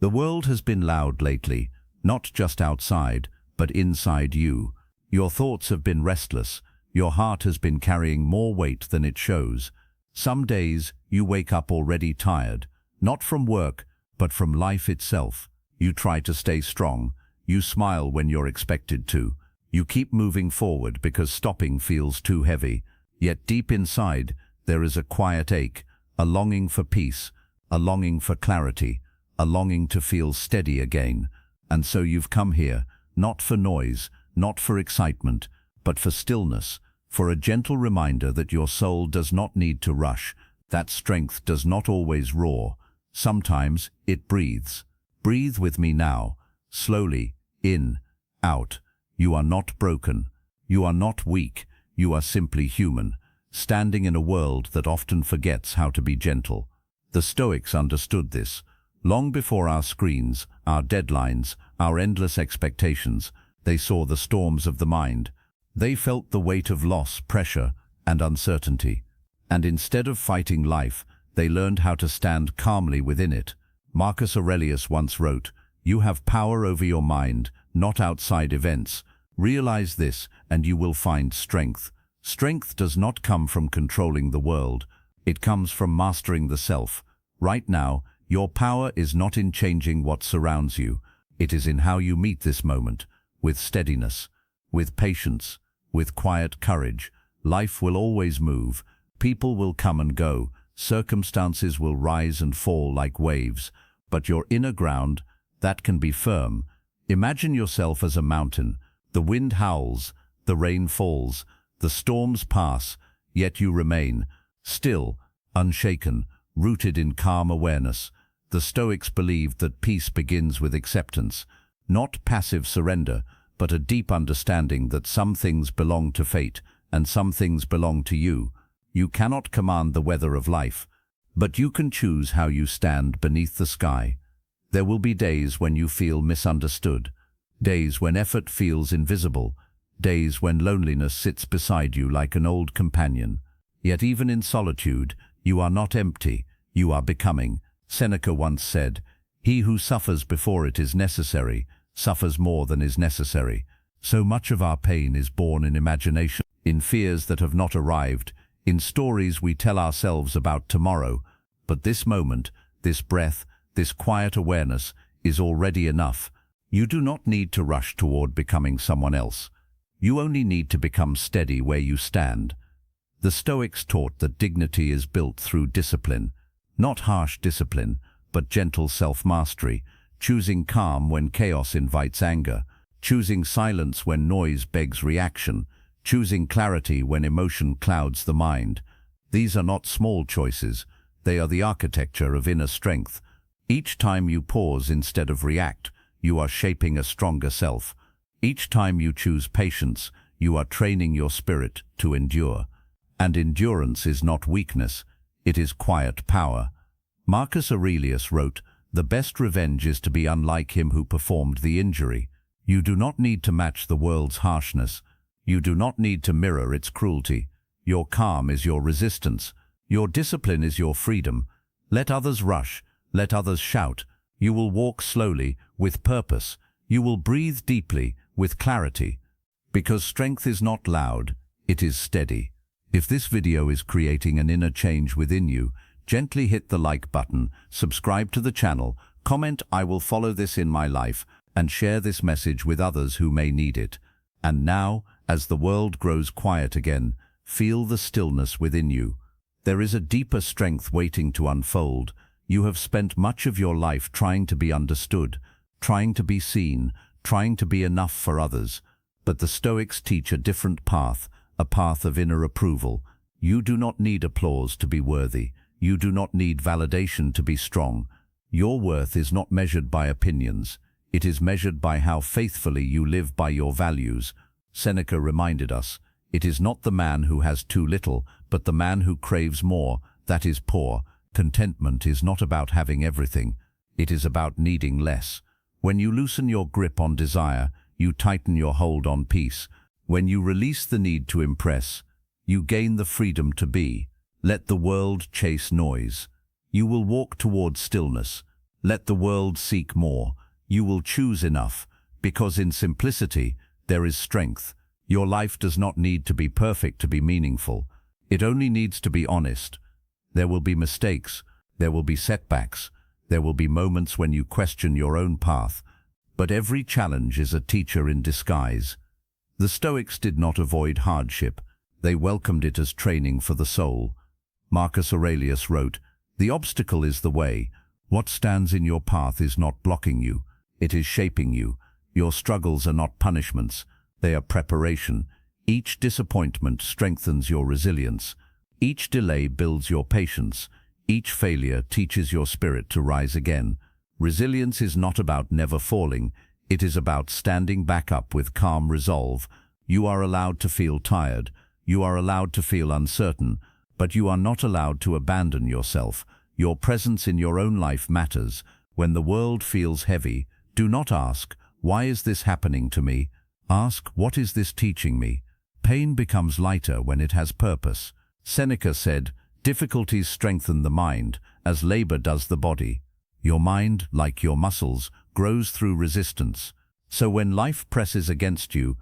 The world has been loud lately, not just outside, but inside you. Your thoughts have been restless. Your heart has been carrying more weight than it shows. Some days you wake up already tired, not from work, but from life itself. You try to stay strong. You smile when you're expected to. You keep moving forward because stopping feels too heavy. Yet deep inside, there is a quiet ache, a longing for peace, a longing for clarity, a longing to feel steady again. And so you've come here, not for noise, not for excitement, but for stillness, for a gentle reminder that your soul does not need to rush, that strength does not always roar. Sometimes it breathes. Breathe with me now, slowly, in, out. You are not broken. You are not weak. You are simply human, standing in a world that often forgets how to be gentle. The Stoics understood this. Long before our screens, our deadlines, our endless expectations, they saw the storms of the mind. They felt the weight of loss, pressure, and uncertainty. And instead of fighting life, they learned how to stand calmly within it. Marcus Aurelius once wrote, "You have power over your mind, not outside events. Realize this, and you will find strength." Strength does not come from controlling the world. It comes from mastering the self. Right now, your power is not in changing what surrounds you. It is in how you meet this moment, with steadiness, with patience, with quiet courage. Life will always move. People will come and go. Circumstances will rise and fall like waves. But your inner ground, that can be firm. Imagine yourself as a mountain. The wind howls, the rain falls, the storms pass, yet you remain, still, unshaken, rooted in calm awareness. The Stoics believed that peace begins with acceptance, not passive surrender, but a deep understanding that some things belong to fate and some things belong to you. You cannot command the weather of life, but you can choose how you stand beneath the sky. There will be days when you feel misunderstood, days when effort feels invisible, days when loneliness sits beside you like an old companion. Yet even in solitude, you are not empty, you are becoming. Seneca once said, "He who suffers before it is necessary, suffers more than is necessary." So much of our pain is born in imagination, in fears that have not arrived, in stories we tell ourselves about tomorrow. But this moment, this breath, this quiet awareness is already enough. You do not need to rush toward becoming someone else. You only need to become steady where you stand. The Stoics taught that dignity is built through discipline, not harsh discipline, but gentle self-mastery, choosing calm when chaos invites anger, choosing silence when noise begs reaction, choosing clarity when emotion clouds the mind. These are not small choices. They are the architecture of inner strength. Each time you pause instead of react, you are shaping a stronger self. Each time you choose patience, you are training your spirit to endure. And endurance is not weakness, it is quiet power. Marcus Aurelius wrote, "The best revenge is to be unlike him who performed the injury." You do not need to match the world's harshness. You do not need to mirror its cruelty. Your calm is your resistance. Your discipline is your freedom. Let others rush. Let others shout. You will walk slowly, with purpose. You will breathe deeply, with clarity. Because strength is not loud, it is steady. If this video is creating an inner change within you, gently hit the like button, subscribe to the channel, comment "I will follow this in my life," and share this message with others who may need it. And now, as the world grows quiet again, feel the stillness within you. There is a deeper strength waiting to unfold. You have spent much of your life trying to be understood, trying to be seen, trying to be enough for others. But the Stoics teach a different path, a path of inner approval. You do not need applause to be worthy. You do not need validation to be strong. Your worth is not measured by opinions. It is measured by how faithfully you live by your values. Seneca reminded us, "It is not the man who has too little, but the man who craves more, that is poor." Contentment is not about having everything. It is about needing less. When you loosen your grip on desire, you tighten your hold on peace. When you release the need to impress, you gain the freedom to be. Let the world chase noise. You will walk toward stillness. Let the world seek more. You will choose enough, because in simplicity there is strength. Your life does not need to be perfect to be meaningful. It only needs to be honest. There will be mistakes, there will be setbacks, there will be moments when you question your own path, but every challenge is a teacher in disguise. The Stoics did not avoid hardship, they welcomed it as training for the soul. Marcus Aurelius wrote, "The obstacle is the way. What stands in your path is not blocking you, it is shaping you. Your struggles are not punishments, they are preparation. Each disappointment strengthens your resilience. Each delay builds your patience. Each failure teaches your spirit to rise again." Resilience is not about never falling, it is about standing back up with calm resolve. You are allowed to feel tired, you are allowed to feel uncertain, but you are not allowed to abandon yourself. Your presence in your own life matters. When the world feels heavy, do not ask, "Why is this happening to me?" Ask, "What is this teaching me?" Pain becomes lighter when it has purpose. Seneca said, "Difficulties strengthen the mind, as labor does the body." Your mind, like your muscles, grows through resistance. So when life presses against you,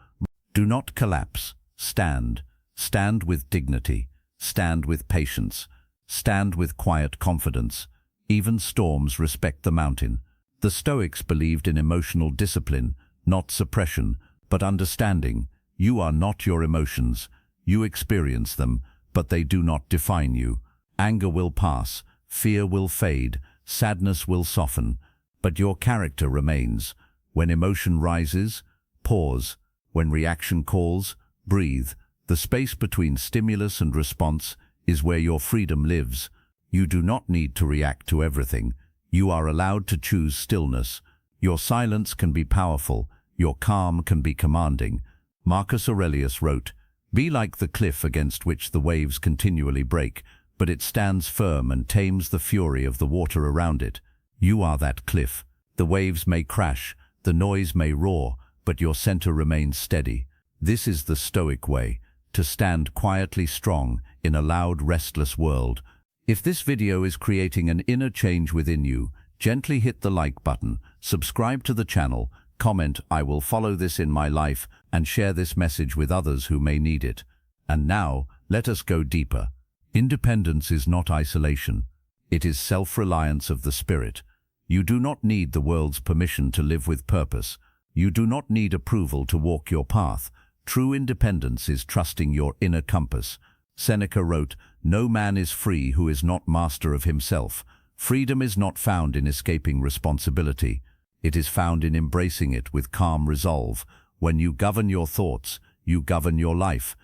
do not collapse. Stand. Stand with dignity. Stand with patience. Stand with quiet confidence. Even storms respect the mountain. The Stoics believed in emotional discipline, not suppression, but understanding. You are not your emotions. You experience them, but they do not define you. Anger will pass, fear will fade, sadness will soften, but your character remains. When emotion rises, pause. When reaction calls, breathe. The space between stimulus and response is where your freedom lives. You do not need to react to everything. You are allowed to choose stillness. Your silence can be powerful. Your calm can be commanding. Marcus Aurelius wrote, "Be like the cliff against which the waves continually break, but it stands firm and tames the fury of the water around it." You are that cliff. The waves may crash, the noise may roar, but your center remains steady. This is the Stoic way, to stand quietly strong in a loud, restless world. If this video is creating an inner change within you, gently hit the like button, subscribe to the channel, comment, "I will follow this in my life," and share this message with others who may need it. And now, let us go deeper. Independence is not isolation. It is self-reliance of the spirit. You do not need the world's permission to live with purpose. You do not need approval to walk your path. True independence is trusting your inner compass. Seneca wrote, "No man is free who is not master of himself." Freedom is not found in escaping responsibility. It is found in embracing it with calm resolve. When you govern your thoughts, you govern your life.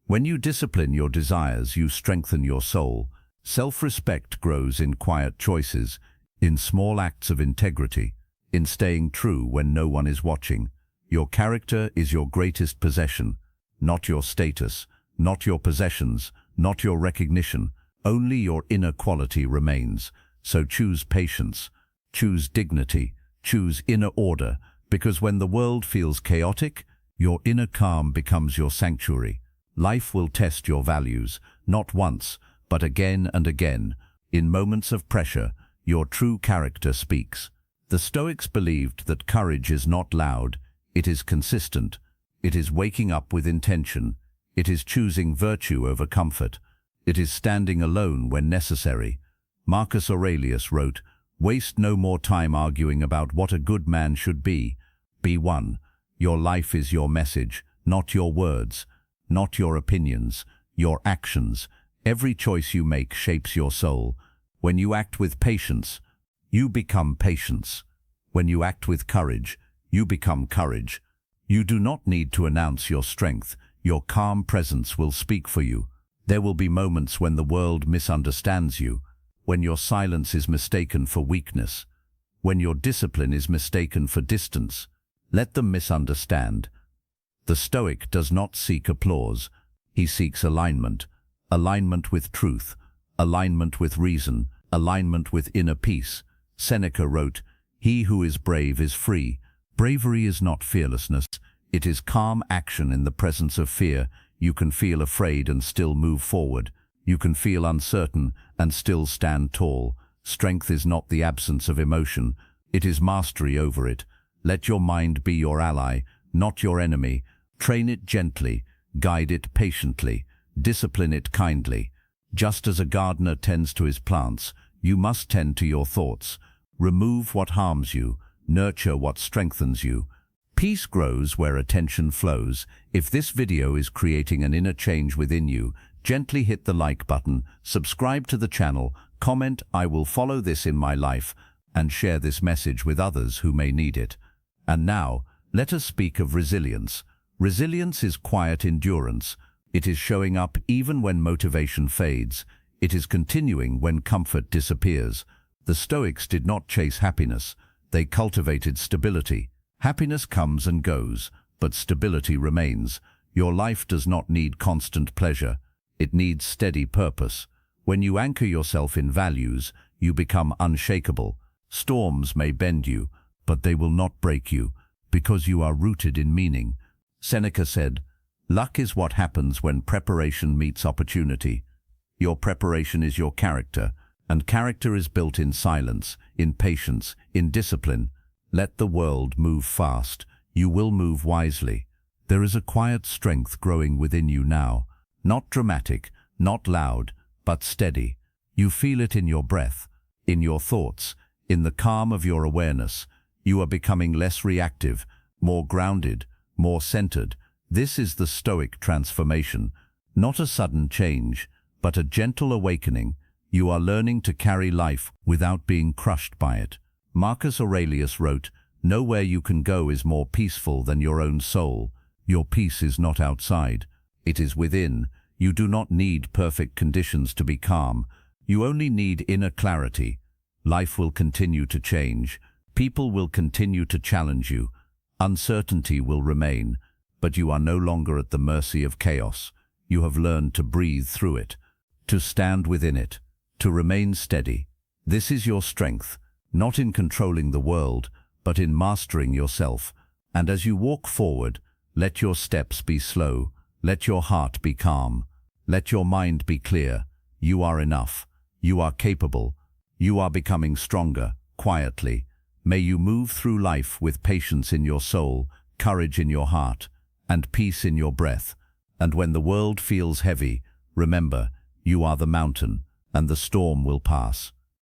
When you discipline your desires, you strengthen your soul. Self-respect grows in quiet choices, in small acts of integrity, in staying true when no one is watching. Your character is your greatest possession, not your status, not your possessions, not your recognition. Only your inner quality remains. So choose patience, choose dignity, choose inner order, because when the world feels chaotic, your inner calm becomes your sanctuary. Life will test your values, not once, but again and again. In moments of pressure, your true character speaks. The Stoics believed that courage is not loud, it is consistent. It is waking up with intention. It is choosing virtue over comfort. It is standing alone when necessary. Marcus Aurelius wrote, "Waste no more time arguing about what a good man should be. Be one. Your life is your message, not your words, not your opinions, your actions. Every choice you make shapes your soul. When you act with patience, you become patience. When you act with courage, you become courage. You do not need to announce your strength. Your calm presence will speak for you. There will be moments when the world misunderstands you, when your silence is mistaken for weakness, when your discipline is mistaken for distance. Let them misunderstand. The Stoic does not seek applause. He seeks alignment. Alignment with truth, alignment with reason, alignment with inner peace. Seneca wrote, "He who is brave is free." Bravery is not fearlessness. It is calm action in the presence of fear. You can feel afraid and still move forward. You can feel uncertain and still stand tall. Strength is not the absence of emotion, it is mastery over it. Let your mind be your ally, not your enemy. Train it gently, guide it patiently, discipline it kindly. Just as a gardener tends to his plants, you must tend to your thoughts. Remove what harms you, nurture what strengthens you. Peace grows where attention flows. If this video is creating an inner change within you, gently hit the like button, subscribe to the channel, comment "I will follow this in my life," and share this message with others who may need it. And now, let us speak of resilience. Resilience is quiet endurance. It is showing up even when motivation fades. It is continuing when comfort disappears. The Stoics did not chase happiness. They cultivated stability. Happiness comes and goes, but stability remains. Your life does not need constant pleasure. It needs steady purpose. When you anchor yourself in values, you become unshakable. Storms may bend you, but they will not break you, because you are rooted in meaning. Seneca said, "Luck is what happens when preparation meets opportunity." Your preparation is your character, and character is built in silence, in patience, in discipline. Let the world move fast. You will move wisely. There is a quiet strength growing within you now, not dramatic, not loud, but steady. You feel it in your breath, in your thoughts, in the calm of your awareness. You are becoming less reactive, more grounded, more centered. This is the Stoic transformation, not a sudden change, but a gentle awakening. You are learning to carry life without being crushed by it. Marcus Aurelius wrote, "Nowhere you can go is more peaceful than your own soul." Your peace is not outside, it is within. You do not need perfect conditions to be calm. You only need inner clarity. Life will continue to change. People will continue to challenge you. Uncertainty will remain, but you are no longer at the mercy of chaos. You have learned to breathe through it, to stand within it, to remain steady. This is your strength, not in controlling the world, but in mastering yourself. And as you walk forward, let your steps be slow, let your heart be calm, let your mind be clear. You are enough, you are capable, you are becoming stronger, quietly. May you move through life with patience in your soul, courage in your heart, and peace in your breath. And when the world feels heavy, remember, you are the mountain, and the storm will pass.